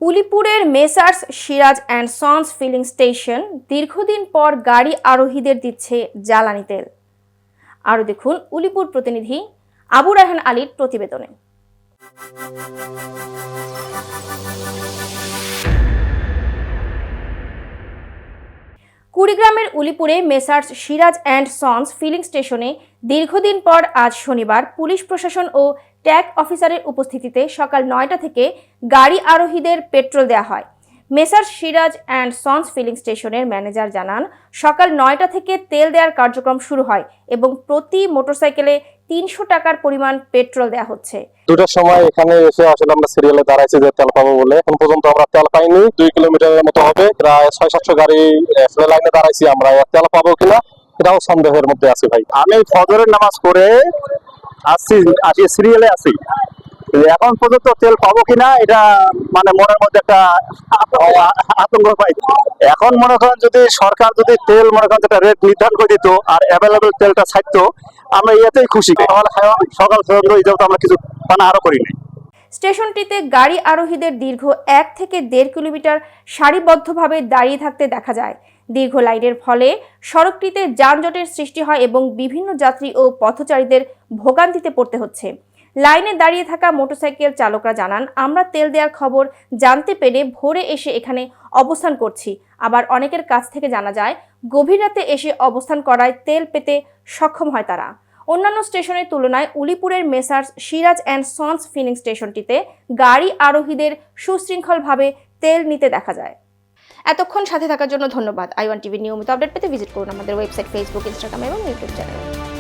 উলিপুরের Messrs Siraj and sons filling station দীর্ঘদিন পর গাড়ি আরোহীদের দিচ্ছে জ্বালানি তেল। আরও দেখুন উলিপুর প্রতিনিধি আবু রায়হান আলীর প্রতিবেদনে। কুড়িগ্রামের উলিপুরে Messrs Siraj and sons filling স্টেশনে দীর্ঘদিন পর আজ শনিবার পুলিশ প্রশাসন ও ট্যাগ অফিসারের উপস্থিতিতে সকাল ৯টা থেকে গাড়ি আরোহীদের পেট্রোল দেওয়া হয়। Messrs Siraj and sons filling স্টেশনের ম্যানেজার জানান, সকাল ৯টা থেকে তেল দেওয়ার কার্যক্রম শুরু হয় এবং প্রতি মোটরসাইকেলে ৩০০ টাকার পরিমাণ পেট্রোল দেওয়া হচ্ছে। ২টার সময় এখানে এসে আসলে আমরা সিরিয়ালে দাঁড়াইছি যে তেল পাবো বলে। এখন পর্যন্ত আমরা তেল পাইনি। ২ কিলোমিটারের মতো হবে, প্রায় ৬০০-৭০০ গাড়ি লাইনে দাঁড়াইছি। আমরা তেল পাবো কিনা এটাও সন্দেহের মধ্যে আছি ভাই। আমি ফজরের নামাজ পড়ে আসছি, সিরিয়ালে আছি। এখন পর্যন্ত তেল পাবো কিনা এটা মানে মনের মধ্যে একটা আতঙ্ক পাই। এখন মনে করেন যদি সরকার যদি তেল মনে করেন একটা রেট নির্ধারণ করে দিত আর অ্যাভেলেবল তেলটা ছাড়তো, আমরা এতেই খুশি। সকাল পর্যন্ত আমরা কিছু পানা আরো করি নাই। স্টেশনটিতে গাড়ি আরোহীদের দীর্ঘ ১ থেকে ১.৫ কিলোমিটার সারিবদ্ধভাবে দাঁড়িয়ে থাকতে দেখা যায়। দীর্ঘ লাইনের ফলে সড়কটিতে যানজটের সৃষ্টি হয় এবং বিভিন্ন যাত্রী ও পথচারীদের ভোগান্তিতে পড়তে হচ্ছে। লাইনে দাঁড়িয়ে থাকা মোটরসাইকেল চালকরা জানান, আমরা তেল দেওয়ার খবর জানতে পেরে ভোরে এসে এখানে অবস্থান করছি। আবার অনেকের কাছ থেকে জানা যায়, গভীর রাতে এসে অবস্থান করায় তেল পেতে সক্ষম হয় তারা। অন্যান্য স্টেশনের তুলনায় উলিপুরের Messrs Siraj and sons filling স্টেশনটিতে গাড়ি আরোহীদের সুশৃঙ্খলভাবে তেল নিতে দেখা যায়। এতক্ষণ সাথে থাকার জন্য ধন্যবাদ। i1 টিভির নিয়মিত আপডেট পেতে ভিজিট করুন আমাদের ওয়েবসাইট, ফেসবুক, ইনস্টাগ্রাম এবং ইউটিউব চ্যানেল।